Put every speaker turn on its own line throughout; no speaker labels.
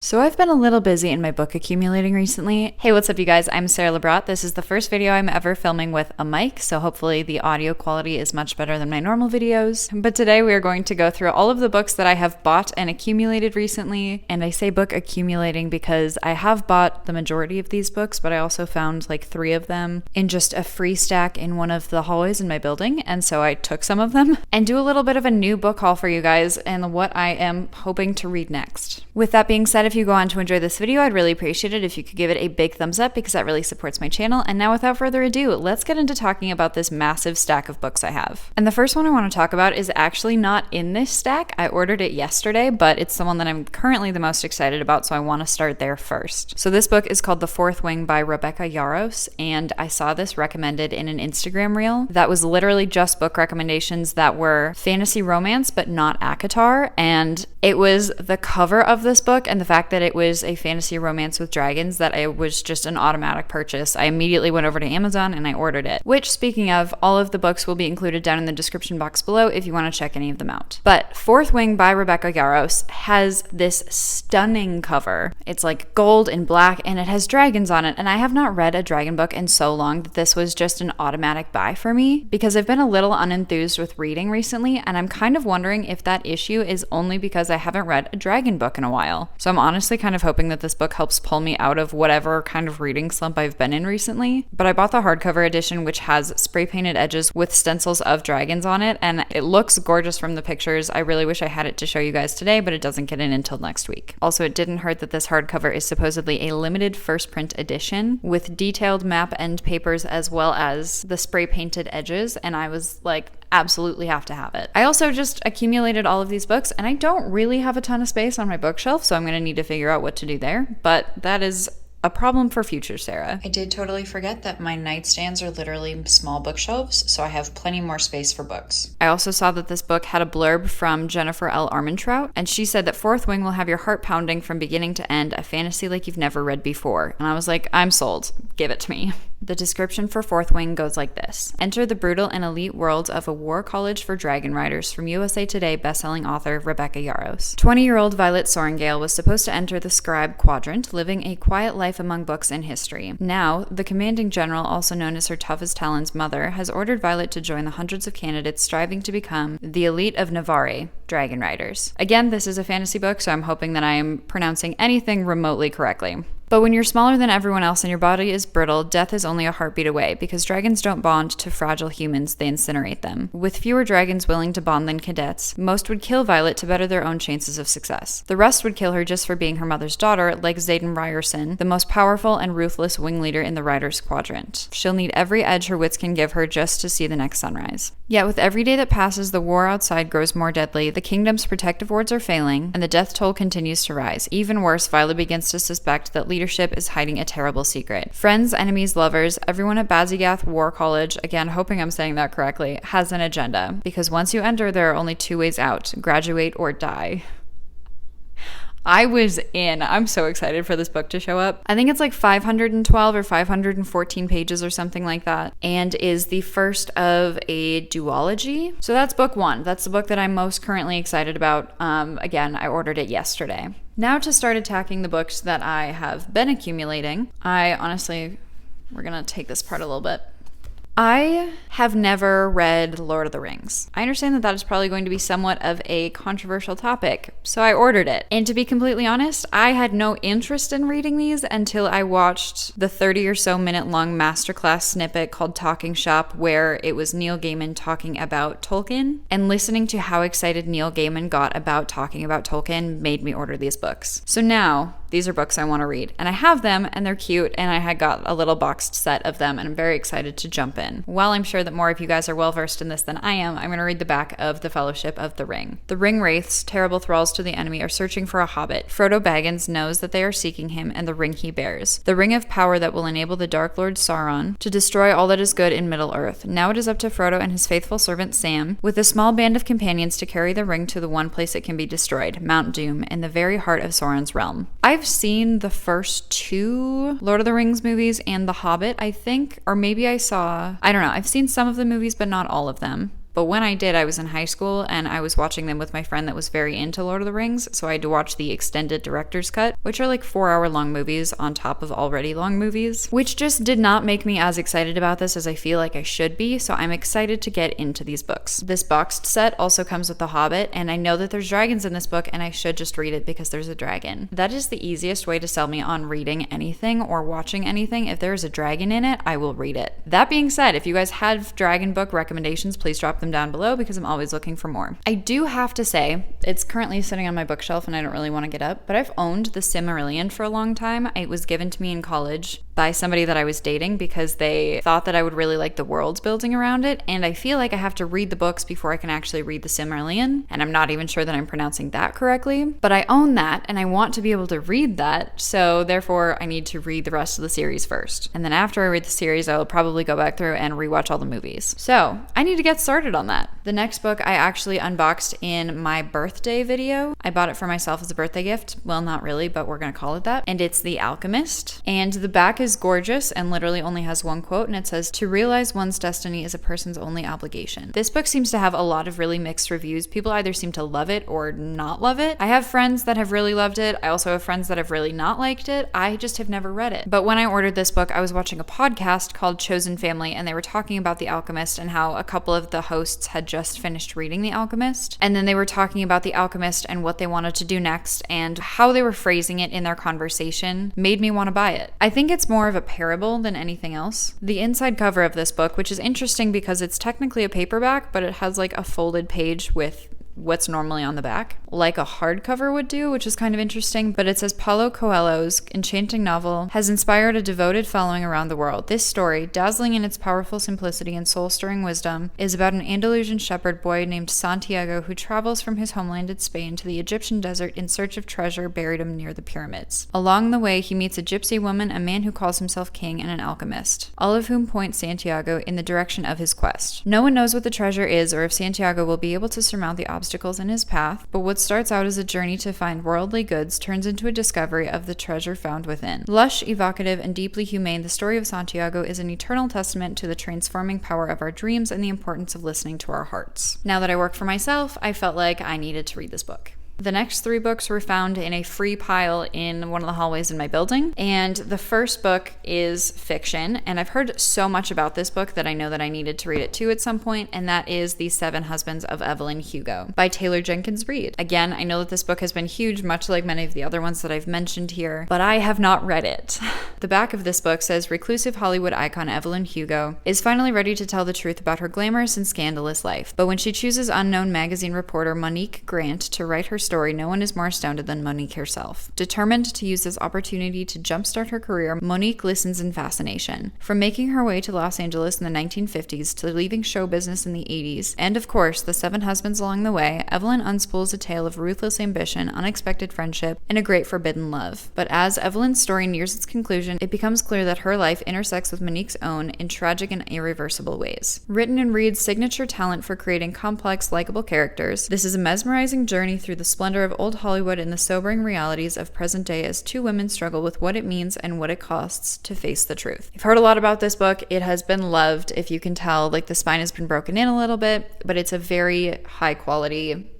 So I've been a little busy in my book accumulating recently. Hey, what's up you guys? I'm Sara Lubratt. This is the first video I'm ever filming with a mic, so hopefully the audio quality is much better than my normal videos. But today we are going to go through all of the books that I have bought and accumulated recently. And I say book accumulating because I have bought the majority of these books, but I also found like 3 of them in just a free stack in one of the hallways in my building. And so I took some of them and do a little bit of a new book haul for you guys and what I am hoping to read next. With that being said, if you go on to enjoy this video, I'd really appreciate it if you could give it a big thumbs up because that really supports my channel. And now without further ado, let's get into talking about this massive stack of books I have. And the first one I want to talk about is actually not in this stack. I ordered it yesterday, but it's the one that I'm currently the most excited about, so I want to start there first. So this book is called The Fourth Wing by Rebecca Yarros, and I saw this recommended in an Instagram reel that was literally just book recommendations that were fantasy romance, but not ACOTAR. And it was the cover of this book and the fact that it was a fantasy romance with dragons that it was just an automatic purchase. I immediately went over to Amazon and I ordered it, which, speaking of, all of the books will be included down in the description box below if you want to check any of them out. But Fourth Wing by Rebecca Yarros has this stunning cover. It's like gold and black and it has dragons on it, and I have not read a dragon book in so long that this was just an automatic buy for me because I've been a little unenthused with reading recently, and I'm kind of wondering if that issue is only because I haven't read a dragon book in a while. So I'm honestly kind of hoping that this book helps pull me out of whatever kind of reading slump I've been in recently. But I bought the hardcover edition, which has spray painted edges with stencils of dragons on it, and it looks gorgeous from the pictures. I really wish I had it to show you guys today, but it doesn't get in until next week. Also, it didn't hurt that this hardcover is supposedly a limited first print edition with detailed map end papers as well as the spray painted edges, and I was like, absolutely have to have it. I also just accumulated all of these books, and I don't really have a ton of space on my bookshelf, so I'm going to need to figure out what to do there, but that is a problem for future Sarah. I did totally forget that my nightstands are literally small bookshelves, so I have plenty more space for books. I also saw that this book had a blurb from Jennifer L. Armentrout, and she said that Fourth Wing will have your heart pounding from beginning to end, a fantasy like you've never read before. And I was like, I'm sold. Give it to me. The description for Fourth Wing goes like this. Enter the brutal and elite world of a war college for dragon riders from USA Today bestselling author Rebecca Yarros. 20-year-old Violet Sorrengail was supposed to enter the scribe quadrant, living a quiet life among books and history. Now, the commanding general, also known as her tough as Talon's mother, has ordered Violet to join the hundreds of candidates striving to become the elite of Navarre, dragon riders. Again, this is a fantasy book, so I'm hoping that I am pronouncing anything remotely correctly. But when you're smaller than everyone else and your body is brittle, death is only a heartbeat away, because dragons don't bond to fragile humans, they incinerate them. With fewer dragons willing to bond than cadets, most would kill Violet to better their own chances of success. The rest would kill her just for being her mother's daughter, like Xaden Ryerson, the most powerful and ruthless wing leader in the Riders Quadrant. She'll need every edge her wits can give her just to see the next sunrise. Yet with every day that passes, the war outside grows more deadly, the kingdom's protective wards are failing, and the death toll continues to rise. Even worse, Violet begins to suspect that leadership is hiding a terrible secret. Friends, enemies, lovers, everyone at Bazigath War College, again hoping I'm saying that correctly, has an agenda. Because once you enter, there are only 2 ways out: graduate or die. I was in. I'm so excited for this book to show up. I think it's like 512 or 514 pages or something like that, and is the first of a duology. So that's book 1. That's the book that I'm most currently excited about. Again, I ordered it yesterday. Now to start attacking the books that I have been accumulating. We're gonna take this part a little bit. I have never read Lord of the Rings. I understand that that is probably going to be somewhat of a controversial topic, so I ordered it. And to be completely honest, I had no interest in reading these until I watched the 30 or so minute long masterclass snippet called Talking Shop, where it was Neil Gaiman talking about Tolkien. And listening to how excited Neil Gaiman got about talking about Tolkien made me order these books. So now, these are books I want to read. And I have them, and they're cute, and I had got a little boxed set of them, and I'm very excited to jump in. While I'm sure that more of you guys are well-versed in this than I am, I'm going to read the back of The Fellowship of the Ring. The ring wraiths, terrible thralls to the enemy, are searching for a hobbit. Frodo Baggins knows that they are seeking him and the ring he bears. The ring of power that will enable the Dark Lord Sauron to destroy all that is good in Middle-earth. Now it is up to Frodo and his faithful servant Sam, with a small band of companions, to carry the ring to the one place it can be destroyed, Mount Doom, in the very heart of Sauron's realm. I've seen the first 2 Lord of the Rings movies and The Hobbit, I think, or maybe I don't know. I've seen some of the movies, but not all of them. But when I did, I was in high school and I was watching them with my friend that was very into Lord of the Rings, so I had to watch the extended director's cut, which are like 4-hour long movies on top of already long movies, which just did not make me as excited about this as I feel like I should be, so I'm excited to get into these books. This boxed set also comes with The Hobbit, and I know that there's dragons in this book and I should just read it because there's a dragon. That is the easiest way to sell me on reading anything or watching anything. If there's a dragon in it, I will read it. That being said, if you guys have dragon book recommendations, please drop them down below because I'm always looking for more. I do have to say, it's currently sitting on my bookshelf and I don't really want to get up, but I've owned The Silmarillion for a long time. It was given to me in college by somebody that I was dating because they thought that I would really like the world building around it, and I feel like I have to read the books before I can actually read The Silmarillion, and I'm not even sure that I'm pronouncing that correctly, but I own that and I want to be able to read that, so therefore I need to read the rest of the series first. And then after I read the series, I will probably go back through and rewatch all the movies. So I need to get started on that. The next book I actually unboxed in my birthday video. I bought it for myself as a birthday gift. Well, not really, but we're gonna call it that. And it's The Alchemist. And the back is gorgeous and literally only has one quote, and it says, "To realize one's destiny is a person's only obligation." This book seems to have a lot of really mixed reviews. People either seem to love it or not love it. I have friends that have really loved it. I also have friends that have really not liked it. I just have never read it. But when I ordered this book, I was watching a podcast called Chosen Family, and they were talking about The Alchemist and how a couple of the hosts had just finished reading The Alchemist. And then they were talking about The Alchemist and what they wanted to do next, and how they were phrasing it in their conversation made me want to buy it. I think it's more of a parable than anything else. The inside cover of this book, which is interesting because it's technically a paperback, but it has like a folded page with what's normally on the back, like a hardcover would do, which is kind of interesting, but it says Paulo Coelho's enchanting novel has inspired a devoted following around the world. This story, dazzling in its powerful simplicity and soul-stirring wisdom, is about an Andalusian shepherd boy named Santiago who travels from his homeland in Spain to the Egyptian desert in search of treasure buried near the pyramids. Along the way, he meets a gypsy woman, a man who calls himself king, and an alchemist, all of whom point Santiago in the direction of his quest. No one knows what the treasure is or if Santiago will be able to surmount the obstacles in his path, but what starts out as a journey to find worldly goods turns into a discovery of the treasure found within. Lush, evocative, and deeply humane, the story of Santiago is an eternal testament to the transforming power of our dreams and the importance of listening to our hearts. Now that I work for myself, I felt like I needed to read this book. The next 3 books were found in a free pile in one of the hallways in my building, and the first book is fiction, and I've heard so much about this book that I know that I needed to read it too at some point, and that is The 7 Husbands of Evelyn Hugo by Taylor Jenkins Reid. Again, I know that this book has been huge, much like many of the other ones that I've mentioned here, but I have not read it. The back of this book says, reclusive Hollywood icon Evelyn Hugo is finally ready to tell the truth about her glamorous and scandalous life, but when she chooses unknown magazine reporter Monique Grant to write her story, no one is more astounded than Monique herself. Determined to use this opportunity to jumpstart her career, Monique listens in fascination. From making her way to Los Angeles in the 1950s to leaving show business in the 80s, and of course, the 7 husbands along the way, Evelyn unspools a tale of ruthless ambition, unexpected friendship, and a great forbidden love. But as Evelyn's story nears its conclusion, it becomes clear that her life intersects with Monique's own in tragic and irreversible ways. Written in Reid's signature talent for creating complex, likable characters, this is a mesmerizing journey through the splendor of old Hollywood and the sobering realities of present day as 2 women struggle with what it means and what it costs to face the truth. I've heard a lot about this book. It has been loved. If you can tell, like the spine has been broken in a little bit, but it's a very high quality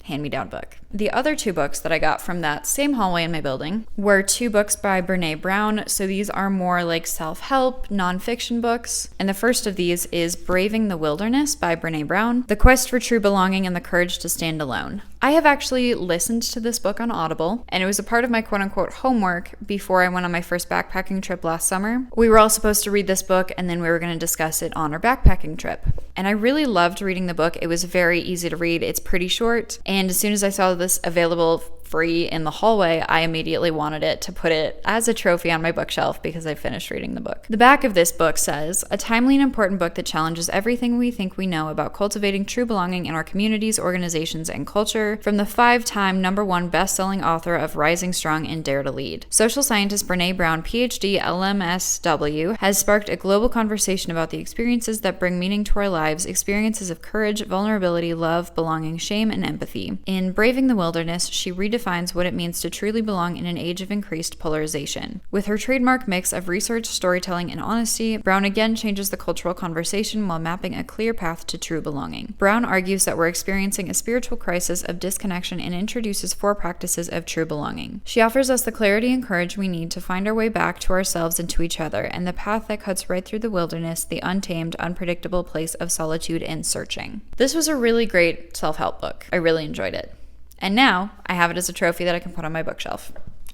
hand-me-down book. The other 2 books that I got from that same hallway in my building were 2 books by Brené Brown. So these are more like self-help, nonfiction books. And the first of these is Braving the Wilderness by Brené Brown, The Quest for True Belonging and the Courage to Stand Alone. I have actually listened to this book on Audible, and it was a part of my quote-unquote homework before I went on my first backpacking trip last summer. We were all supposed to read this book, and then we were going to discuss it on our backpacking trip. And I really loved reading the book. It was very easy to read. It's pretty short, and as soon as I saw this available free in the hallway, I immediately wanted it to put it as a trophy on my bookshelf because I finished reading the book. The back of this book says, a timely and important book that challenges everything we think we know about cultivating true belonging in our communities, organizations, and culture, from the 5-time #1 best-selling author of Rising Strong and Dare to Lead. Social scientist Brené Brown, PhD, LMSW, has sparked a global conversation about the experiences that bring meaning to our lives, experiences of courage, vulnerability, love, belonging, shame, and empathy. In Braving the Wilderness, she redefined redefines what it means to truly belong in an age of increased polarization. With her trademark mix of research, storytelling, and honesty, Brown again changes the cultural conversation while mapping a clear path to true belonging. Brown argues that we're experiencing a spiritual crisis of disconnection and introduces 4 practices of true belonging. She offers us the clarity and courage we need to find our way back to ourselves and to each other, and the path that cuts right through the wilderness, the untamed, unpredictable place of solitude and searching. This was a really great self-help book. I really enjoyed it. And now I have it as a trophy that I can put on my bookshelf.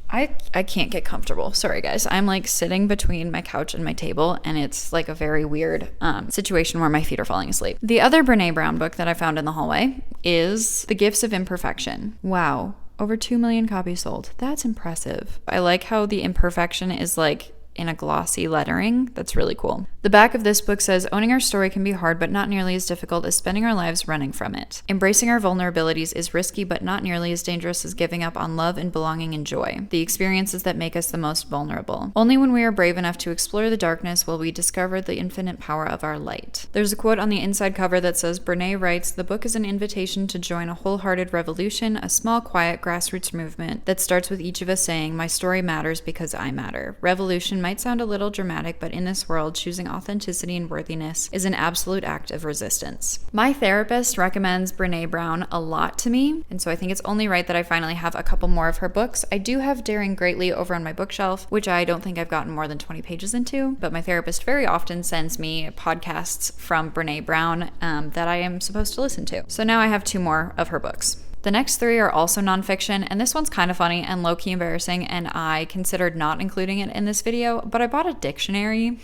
I can't get comfortable. Sorry, guys. I'm like sitting between my couch and my table, and it's like a very weird situation where my feet are falling asleep. The other Brené Brown book that I found in the hallway is The Gifts of Imperfection. Wow. Over 2 million copies sold. That's impressive. I like how the imperfection is like in a glossy lettering. That's really cool. The back of this book says, owning our story can be hard, but not nearly as difficult as spending our lives running from it. Embracing our vulnerabilities is risky, but not nearly as dangerous as giving up on love and belonging and joy, the experiences that make us the most vulnerable. Only when we are brave enough to explore the darkness will we discover the infinite power of our light. There's a quote on the inside cover that says, Brené writes, "The book is an invitation to join a wholehearted revolution, a small, quiet, grassroots movement that starts with each of us saying, my story matters because I matter. Revolution might sound a little dramatic, but in this world, choosing authenticity and worthiness is an absolute act of resistance." My therapist recommends Brené Brown a lot to me, and so I think it's only right that I finally have a couple more of her books. I do have Daring Greatly over on my bookshelf, which I don't think I've gotten more than 20 pages into, but my therapist very often sends me podcasts from Brené Brown that I am supposed to listen to. So now I have 2 more of her books. The next 3 are also nonfiction, and this one's kind of funny and low-key embarrassing, and I considered not including it in this video, but I bought a dictionary.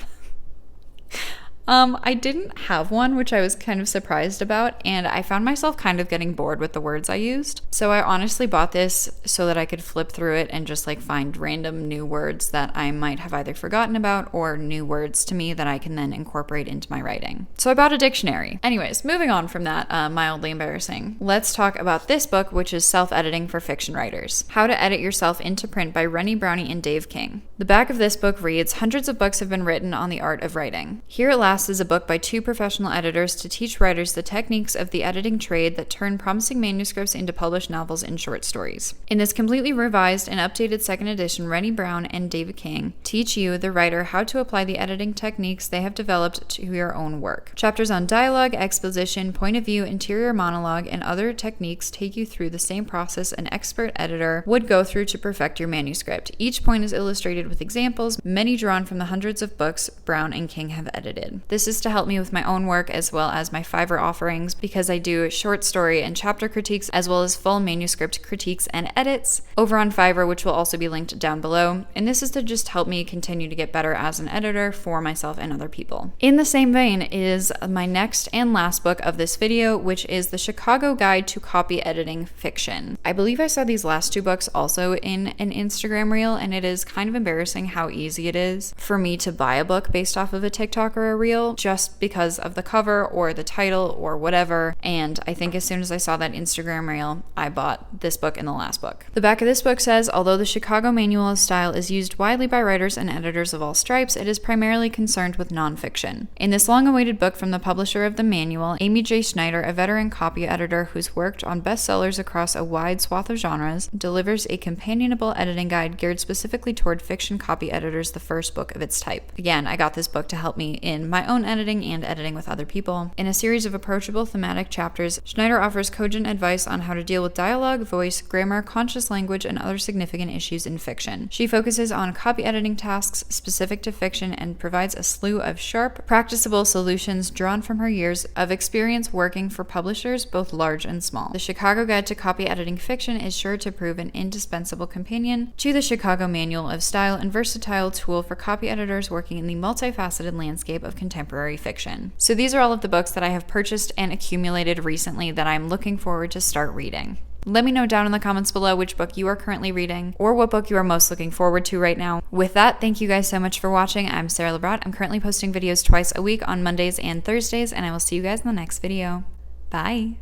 I didn't have one, which I was kind of surprised about, and I found myself kind of getting bored with the words I used. So I honestly bought this so that I could flip through it and just like find random new words that I might have either forgotten about or new words to me that I can then incorporate into my writing. So I bought a dictionary. Anyways, moving on from that mildly embarrassing, let's talk about this book, which is Self-Editing for Fiction Writers: How to Edit Yourself into Print by Rennie Brownie and Dave King. The back of this book reads, hundreds of books have been written on the art of writing. Here at last is a book by 2 professional editors to teach writers the techniques of the editing trade that turn promising manuscripts into published novels and short stories. In this completely revised and updated 2nd edition, Rennie Brown and David King teach you, the writer, how to apply the editing techniques they have developed to your own work. Chapters on dialogue, exposition, point of view, interior monologue, and other techniques take you through the same process an expert editor would go through to perfect your manuscript. Each point is illustrated with examples, many drawn from the hundreds of books Brown and King have edited. This is to help me with my own work as well as my Fiverr offerings, because I do short story and chapter critiques as well as full manuscript critiques and edits over on Fiverr, which will also be linked down below. And this is to just help me continue to get better as an editor for myself and other people. In the same vein is my next and last book of this video, which is The Chicago Guide to Copy Editing Fiction. I believe I saw these last 2 books also in an Instagram reel, and it is kind of embarrassing how easy it is for me to buy a book based off of a TikTok or a reel just because of the cover or the title or whatever. And I think as soon as I saw that Instagram reel, I bought this book and the last book. The back of this book says, although the Chicago Manual of Style is used widely by writers and editors of all stripes, it is primarily concerned with nonfiction. In this long-awaited book from the publisher of the manual, Amy J. Schneider, a veteran copy editor who's worked on bestsellers across a wide swath of genres, delivers a companionable editing guide geared specifically toward fiction copy editors, the first book of its type. Again, I got this book to help me in my own editing and editing with other people. In a series of approachable thematic chapters, Schneider offers cogent advice on how to deal with dialogue, voice, grammar, conscious language, and other significant issues in fiction. She focuses on copy editing tasks specific to fiction and provides a slew of sharp, practicable solutions drawn from her years of experience working for publishers both large and small. The Chicago Guide to Copy Editing Fiction is sure to prove an indispensable companion to the Chicago Manual of Style and versatile tool for copy editors working in the multifaceted landscape of contemporary fiction. So these are all of the books that I have purchased and accumulated recently that I'm looking forward to start reading. Let me know down in the comments below which book you are currently reading or what book you are most looking forward to right now. With that, thank you guys so much for watching. I'm Sara Lubratt. I'm currently posting videos twice a week on Mondays and Thursdays, and I will see you guys in the next video. Bye!